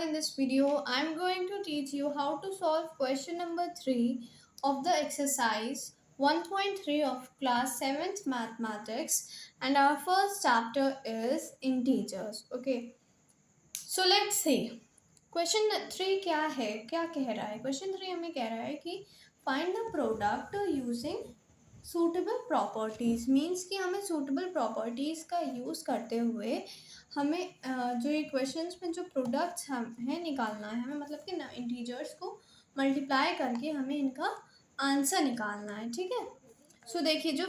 in this video, I'm going to teach you how to solve question number 3 of the exercise 1.3 of class 7th mathematics, and our first chapter is integers. Okay, so let's see. Question 3 क्या है, क्या कह रहा है? Question 3 हमें कह रहा है कि find the product using suitable properties. Means कि हमें सूटेबल प्रॉपर्टीज़ का यूज़ करते हुए हमें जो ये क्वेश्चंस में जो प्रोडक्ट्स हम हैं निकालना है, हमें मतलब कि ना इंटीजर्स को मल्टीप्लाई करके हमें इनका आंसर निकालना है। ठीक है, सो देखिए जो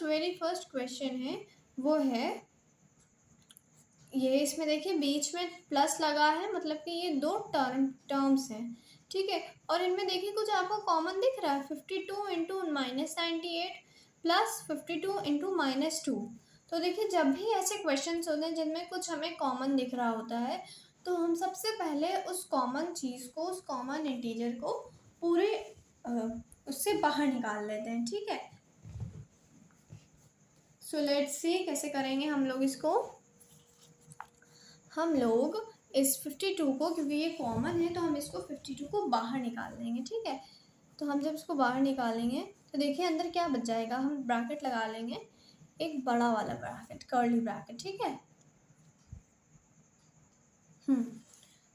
वेरी फर्स्ट क्वेश्चन है वो है ये। इसमें देखिए बीच में प्लस लगा है, मतलब कि ये दो टर्म्स हैं। ठीक है, और इनमें देखिए कुछ आपको कॉमन दिख रहा है, 52 इंटू -98 प्लस 52 इंटू -2। तो देखिए जब भी ऐसे क्वेश्चंस होते हैं जिनमें कुछ हमें कॉमन दिख रहा होता है, तो हम सबसे पहले उस कॉमन चीज़ को, उस कॉमन इंटीजर को पूरे उससे बाहर निकाल लेते हैं। ठीक है, सो लेट्स सी कैसे करेंगे हम लोग इसको। हम लोग इस 52 को, क्योंकि ये कॉमन है तो हम इसको 52 को बाहर निकाल लेंगे। ठीक है, तो हम जब इसको बाहर निकालेंगे तो देखिए अंदर क्या बच जाएगा। हम ब्रैकेट लगा लेंगे, एक बड़ा वाला ब्रैकेट, कर्ली ब्रैकेट। ठीक है,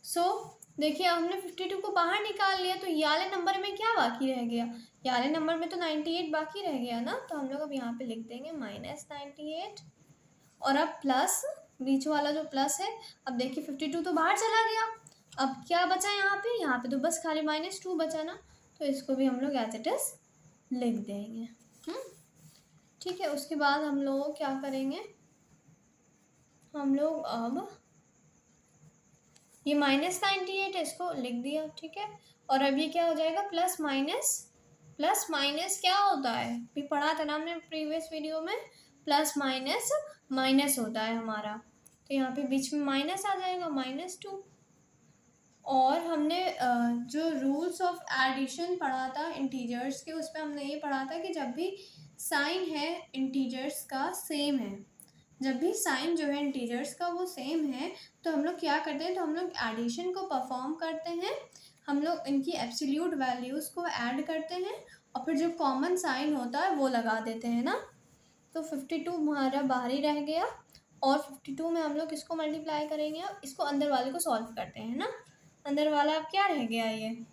सो देखिए हमने 52 को बाहर निकाल लिया, तो ये वाले नंबर में क्या बाकी रह गया? ये वाले नंबर में तो 98 बाकी रह गया ना, तो हम लोग अब यहाँ पे लिख देंगे -98 और अब प्लस बीच वाला जो प्लस है। अब देखिए 52 तो बाहर चला गया, अब क्या बचा यहाँ पे तो बस खाली -2 बचा ना, तो इसको भी हम लोग एज इट इज लिख देंगे। ठीक है, उसके बाद हम लोग क्या करेंगे, हम लोग अब ये -98 इसको लिख दिया। ठीक है, और अब ये क्या हो जाएगा, प्लस माइनस क्या होता है, भी पढ़ा था ना हमने प्रीवियस वीडियो में, प्लस माइनस माइनस होता है हमारा, तो यहाँ पे बीच में माइनस आ जाएगा -2। और हमने जो रूल्स ऑफ एडिशन पढ़ा था इंटीजर्स के, उसमें हमने ये पढ़ा था कि जब भी साइन है इंटीजर्स का सेम है, जब भी साइन जो है इंटीजर्स का वो सेम है, तो हम लोग क्या करते हैं, तो हम लोग एडिशन को परफॉर्म करते हैं। हम लोग इनकी एब्सोल्यूट वैल्यूज़ को ऐड करते हैं और फिर जो कॉमन साइन होता है वो लगा देते हैं ना। तो 52 हमारा बाहर ही रह गया, और 52 में हम लोग इसको मल्टीप्लाई करेंगे, इसको अंदर वाले को सॉल्व करते हैं ना। अंदर वाला अब क्या रह गया, ये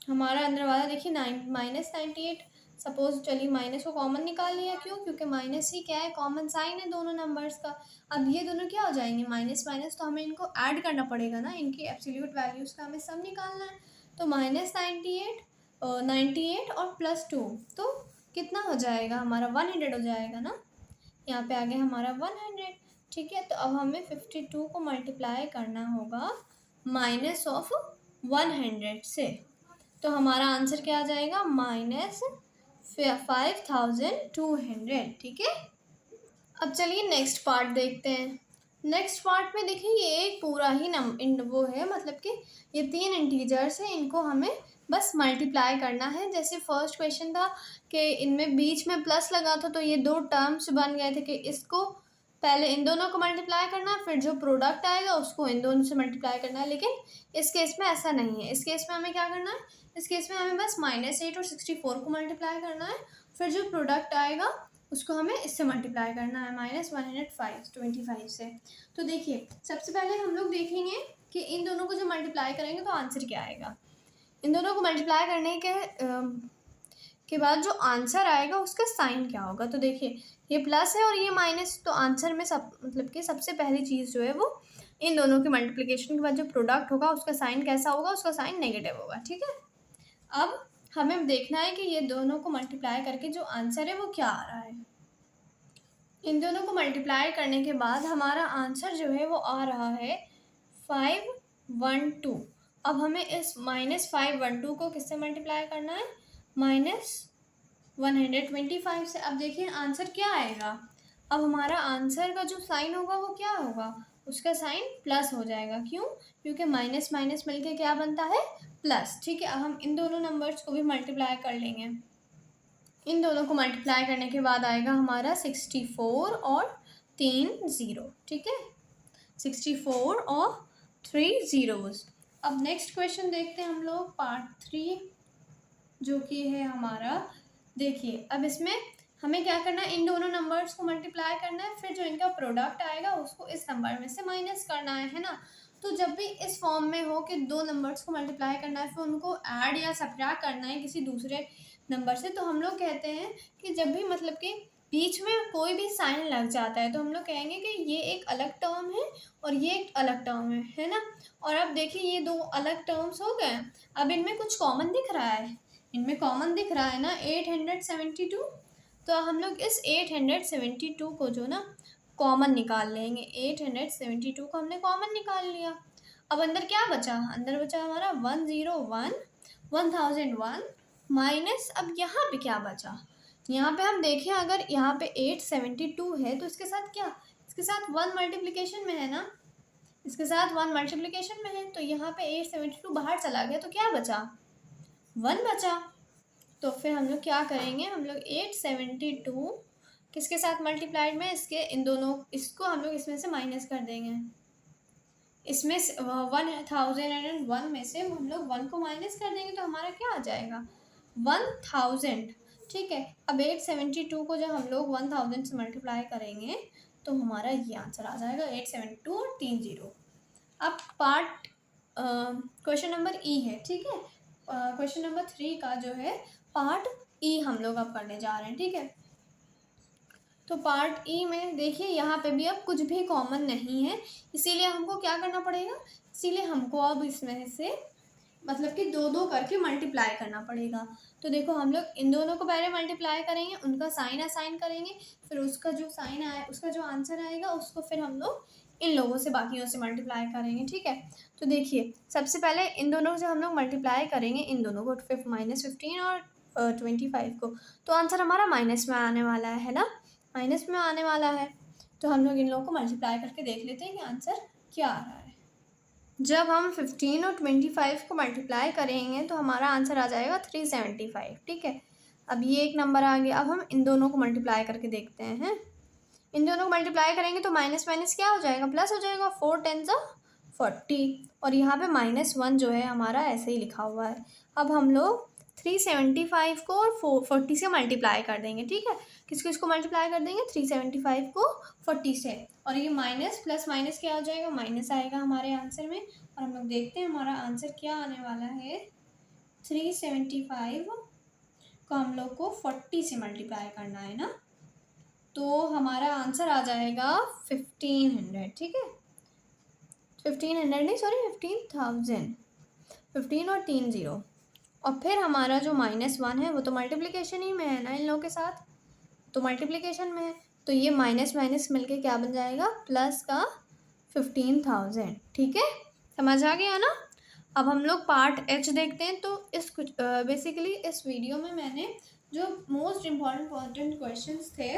हमारा अंदर वाला देखिए -98। सपोज चलिए माइनस को कॉमन निकाल लिया, क्यों? क्योंकि माइनस ही क्या है, कॉमन साइन है दोनों नंबर्स का। अब ये दोनों क्या हो जाएंगे, माइनस माइनस, तो हमें इनको ऐड करना पड़ेगा ना, इनकी एब्सोल्यूट वैल्यूज़ का हमें सब निकालना है। तो -98 और +2, तो कितना हो जाएगा हमारा, 100 हो जाएगा ना। यहाँ पे आ गया हमारा 100। ठीक है, तो अब हमें 52 को मल्टीप्लाई करना होगा -100 से, तो हमारा आंसर क्या आ जाएगा, -5200। ठीक है, अब चलिए नेक्स्ट पार्ट देखते हैं। नेक्स्ट पार्ट में देखिए ये एक पूरा ही वो है, मतलब कि ये 3 इंटीजर्स हैं, इनको हमें बस मल्टीप्लाई करना है। जैसे फर्स्ट क्वेश्चन था कि इनमें बीच में प्लस लगा था, तो ये दो टर्म्स बन गए थे कि इसको पहले इन दोनों को मल्टीप्लाई करना है, फिर जो प्रोडक्ट आएगा उसको इन दोनों से मल्टीप्लाई करना है। लेकिन इस केस में ऐसा नहीं है, इस केस में हमें क्या करना है, इस केस में हमें बस -8 और 64 को मल्टीप्लाई करना है, फिर जो प्रोडक्ट आएगा उसको हमें इससे मल्टीप्लाई करना है -125 से। तो देखिए सबसे पहले हम लोग देखेंगे कि इन दोनों को जब मल्टीप्लाई करेंगे तो आंसर क्या आएगा। इन दोनों को मल्टीप्लाई करने के बाद जो आंसर आएगा उसका साइन क्या होगा। तो देखिए ये प्लस है और ये माइनस, तो आंसर में मतलब कि सबसे पहली चीज़ जो है वो इन दोनों के मल्टीप्लिकेशन के बाद जो प्रोडक्ट होगा उसका साइन कैसा होगा, उसका साइन नेगेटिव होगा। ठीक है, अब हमें देखना है कि ये दोनों को मल्टीप्लाई करके जो आंसर है वो क्या आ रहा है। इन दोनों को मल्टीप्लाई करने के बाद हमारा आंसर जो है वो आ रहा है 512। अब हमें इस -512 को किससे मल्टीप्लाई करना है, -125 से। अब देखिए आंसर क्या आएगा, अब हमारा आंसर का जो साइन होगा वो क्या होगा, उसका साइन प्लस हो जाएगा। क्यों? क्योंकि माइनस माइनस मिलके क्या बनता है, प्लस। ठीक है, अब हम इन दोनों नंबर्स को भी मल्टीप्लाई कर लेंगे। इन दोनों को मल्टीप्लाई करने के बाद आएगा हमारा 64 और 3 0। ठीक है, 64 और 3 zeros। अब नेक्स्ट क्वेश्चन देखते हैं हम लोग पार्ट 3, जो कि है हमारा। देखिए अब इसमें हमें क्या करना है, इन दोनों नंबर्स को मल्टीप्लाई करना है, फिर जो इनका प्रोडक्ट आएगा उसको इस नंबर में से माइनस करना है ना। तो जब भी इस फॉर्म में हो कि दो नंबर्स को मल्टीप्लाई करना है, फिर उनको ऐड या सब्ट्रैक्ट करना है किसी दूसरे नंबर से, तो हम लोग कहते हैं कि जब भी मतलब कि बीच में कोई भी साइन लग जाता है तो हम लोग कहेंगे कि ये एक अलग टर्म है और ये एक अलग टर्म है ना। और अब देखिए ये दो अलग टर्म्स हो गए। अब इनमें कुछ कॉमन दिख रहा है, इनमें कॉमन दिख रहा है ना 872। तो हम लोग इस 872 को जो ना कॉमन निकाल लेंगे। 872 को हमने कॉमन निकाल लिया। अब अंदर क्या बचा, अंदर बचा हमारा 101, 1001 माइनस। अब यहाँ पे क्या बचा, यहाँ पे हम देखें अगर यहाँ पे 872 है तो इसके साथ क्या, इसके साथ 1 मल्टीप्लिकेशन में है ना, इसके साथ 1 मल्टीप्लिकेशन में है। तो यहाँ पे 872 बाहर चला गया तो क्या बचा, 1 बचा। तो फिर हम लोग क्या करेंगे, हम लोग 872 किसके साथ मल्टीप्लाइड में, इसके इन दोनों, इसको हम लोग इसमें से माइनस कर देंगे। इसमें 1001 में से हम लोग 1 को माइनस कर देंगे तो हमारा क्या आ जाएगा 1000। ठीक है, अब 872 को जब हम लोग 1000 से मल्टीप्लाई करेंगे तो हमारा ये आंसर आ जाएगा 872 और 3 0। अब पार्ट क्वेश्चन नंबर ई है। ठीक है, क्वेश्चन नंबर 3 का जो है पार्ट ई हम लोग अब करने जा रहे हैं। ठीक है, तो पार्ट ई में देखिए यहाँ पे भी अब कुछ भी कॉमन नहीं है, इसीलिए हमको क्या करना पड़ेगा, इसीलिए हमको अब इसमें से मतलब कि दो दो करके मल्टीप्लाई करना पड़ेगा। तो देखो हम लोग इन दोनों को पहले मल्टीप्लाई करेंगे, उनका साइन असाइन करेंगे, फिर उसका जो साइन आए, उसका जो आंसर आएगा उसको फिर हम लोग इन लोगों से, बाकियों से मल्टीप्लाई करेंगे। ठीक है, तो देखिए सबसे पहले इन दोनों से हम लोग मल्टीप्लाई करेंगे, इन दोनों को -15 और 25 को, तो आंसर हमारा माइनस में आने वाला है ना, माइनस में आने वाला है। तो हम लोग इन लोगों को मल्टीप्लाई करके देख लेते हैं कि आंसर क्या आ रहा है। जब हम 15 और 25 को मल्टीप्लाई करेंगे तो हमारा आंसर आ जाएगा 375। ठीक है, अब ये एक नंबर आ गया। अब हम इन दोनों को मल्टीप्लाई करके देखते हैं। इन दोनों को मल्टीप्लाई करेंगे तो माइनस माइनस क्या हो जाएगा, प्लस हो जाएगा। 4 10 40, और यहाँ पे -1 जो है हमारा ऐसे ही लिखा हुआ है। अब हम लोग 375 को और 40 से मल्टीप्लाई कर देंगे। ठीक है, किसको इसको मल्टीप्लाई कर देंगे, 375 को 40 से, और ये माइनस प्लस माइनस क्या हो जाएगा, माइनस आएगा हमारे आंसर में। और हम लोग देखते हैं हमारा आंसर क्या आने वाला है। 375 को हम लोग को 40 से मल्टीप्लाई करना है ना, तो हमारा आंसर आ जाएगा 1500। ठीक है, 1500 नहीं, सॉरी 15,000। 15 और 3 0, और फिर हमारा जो -1 है वो तो मल्टीप्लिकेशन ही में है ना इन लोगों के साथ, तो मल्टीप्लिकेशन में है, तो ये माइनस माइनस मिलके क्या बन जाएगा, प्लस का 15,000। ठीक है, समझ आ गया ना। अब हम लोग पार्ट एच देखते हैं। तो इस कुछ बेसिकली इस वीडियो में मैंने जो मोस्ट इम्पॉर्टेंट क्वेश्चंस थे,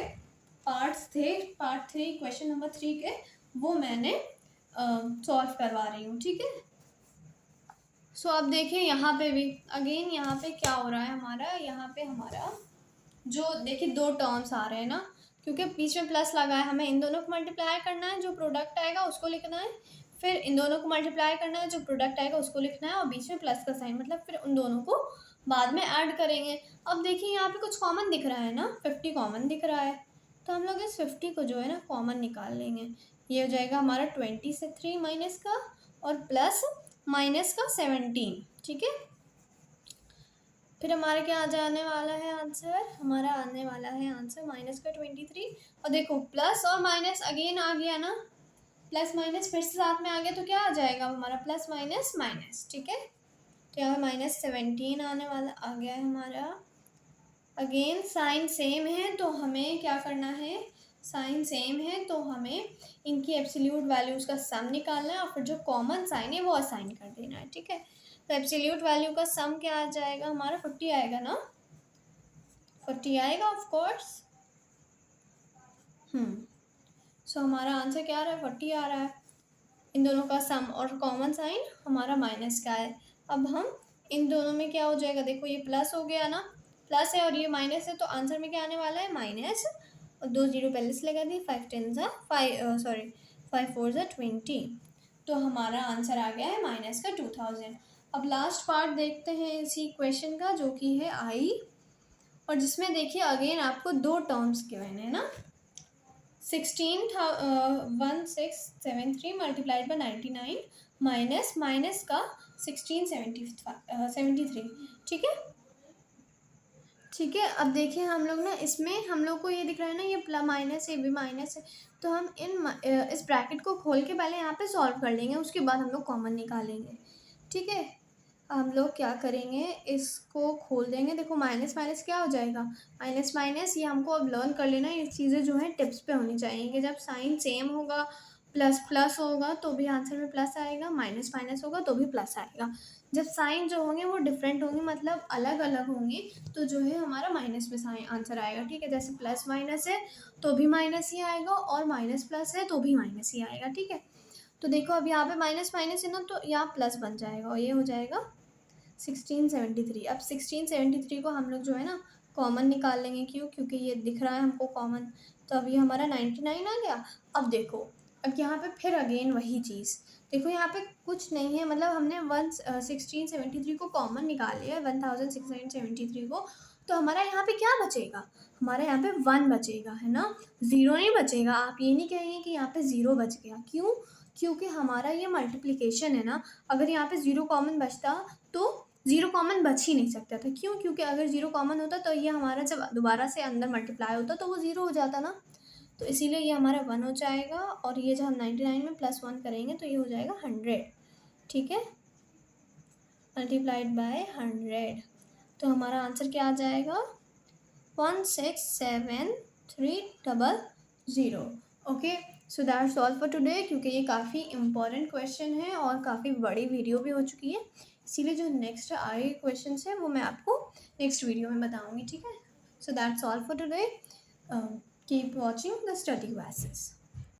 पार्ट्स थे, पार्ट 3 क्वेश्चन नंबर 3 के, वो मैंने सॉल्व करवा रही हूँ। ठीक है, सो अब देखिए यहाँ पे भी अगेन यहाँ पे क्या हो रहा है हमारा, यहाँ पे हमारा जो देखिए दो टर्म्स आ रहे हैं ना, क्योंकि बीच में प्लस लगा है, हमें इन दोनों को मल्टीप्लाई करना है, जो प्रोडक्ट आएगा उसको लिखना है, फिर इन दोनों को मल्टीप्लाई करना है, जो प्रोडक्ट आएगा उसको लिखना है, और बीच में प्लस का साइन, मतलब फिर उन दोनों को बाद में ऐड करेंगे। अब देखिए यहाँ पे कुछ कॉमन दिख रहा है ना, 50 कॉमन दिख रहा है, तो हम लोग इस 50 को जो है ना कॉमन निकाल लेंगे। ये हो जाएगा हमारा 20 से 3 माइनस का, और प्लस माइनस का 17। ठीक है, फिर हमारा क्या आ जाने वाला है आंसर, हमारा आने वाला है आंसर माइनस का 23। और देखो प्लस और माइनस अगेन आ गया ना, प्लस माइनस फिर से साथ में आ गया, तो क्या आ जाएगा हमारा प्लस माइनस माइनस। ठीक है, तो यहाँ -17 आने वाला आ गया है हमारा। अगेन साइन सेम है तो हमें क्या करना है, साइन सेम है तो हमें इनकी एब्सोल्यूट वैल्यूज़ का सम निकालना है, और फिर जो कॉमन साइन है वो असाइन कर देना है। ठीक है, तो एब्सोल्यूट वैल्यू का सम क्या आ जाएगा हमारा, 40 आएगा ना, 40 आएगा ऑफ कोर्स। सो हमारा आंसर क्या आ रहा है, 40 आ रहा है। इन दोनों का सम और कॉमन साइन हमारा माइनस का है। अब हम इन दोनों में क्या हो जाएगा, देखो ये प्लस हो गया ना, प्लस है और ये माइनस है, तो आंसर में क्या आने वाला है, माइनस, और 2 0 पहले से लगा दी, 5 10 5 4 20, तो हमारा आंसर आ गया है माइनस का 2000। अब लास्ट पार्ट देखते हैं इसी क्वेश्चन का, जो कि है आई, और जिसमें देखिए अगेन आपको दो टर्म्स गिवन है ना, 16,1673 मल्टीप्लाइड बाई 99 माइनस माइनस का 1673, ठीक है। ठीक है, अब देखिए हम लोग ना, इसमें हम लोग को ये दिख रहा है ना, ये प्लस माइनस है, भी माइनस है, तो हम इस ब्रैकेट को खोल के पहले यहाँ पे सॉल्व कर लेंगे, उसके बाद हम लोग कॉमन निकालेंगे, ठीक है। हम लोग क्या करेंगे, इसको खोल देंगे, देखो माइनस माइनस क्या हो जाएगा, माइनस माइनस, ये हमको अब लर्न कर लेना, ये चीज़ें जो है टिप्स पे होनी चाहिए कि जब साइन सेम होगा, प्लस प्लस होगा तो भी आंसर में प्लस आएगा, माइनस माइनस होगा तो भी प्लस आएगा। जब साइन जो होंगे वो डिफरेंट होंगे, मतलब अलग अलग होंगे, तो जो है हमारा माइनस में साइन आंसर आएगा, ठीक है। जैसे प्लस माइनस है तो भी माइनस ही आएगा, और माइनस प्लस है तो भी माइनस ही आएगा, ठीक है। तो देखो अब यहाँ पे माइनस माइनस है ना, तो यहाँ प्लस बन जाएगा, और ये हो जाएगा 1673। अब 1673 को हम लोग जो है ना कॉमन निकाल लेंगे, क्यों, क्योंकि ये दिख रहा है हमको कॉमन, तो अब ये हमारा 99 आ गया। अब देखो, अब यहाँ पे फिर अगेन वही चीज़, देखो यहाँ पे कुछ नहीं है, मतलब हमने 1673 को कॉमन निकाल लिया है, 1673 को, तो हमारा यहाँ पे क्या बचेगा, हमारा यहाँ पे 1 बचेगा, है ना, 0 नहीं बचेगा। आप ये नहीं कहेंगे कि यहाँ पे 0 बच गया, क्यों, क्योंकि हमारा ये मल्टीप्लिकेशन है ना, अगर यहाँ पे 0 कॉमन बचता तो 0 कॉमन बच ही नहीं सकता था, क्यों, क्योंकि अगर 0 कॉमन होता तो ये हमारा जब दोबारा से अंदर मल्टीप्लाई होता तो वो 0 हो जाता ना, तो इसीलिए ये हमारा 1 हो जाएगा, और ये जो हम 99 में +1 करेंगे तो ये हो जाएगा 100, ठीक है, मल्टीप्लाइड बाय 100, तो हमारा आंसर क्या आ जाएगा, 167,300। Okay, so that's all for today, क्योंकि ये काफ़ी इंपॉर्टेंट क्वेश्चन है और काफ़ी बड़ी वीडियो भी हो चुकी है, इसीलिए जो नेक्स्ट आए क्वेश्चन है वो मैं आपको नेक्स्ट वीडियो में बताऊंगी, ठीक है। So that's all for today, keep watching the study classes.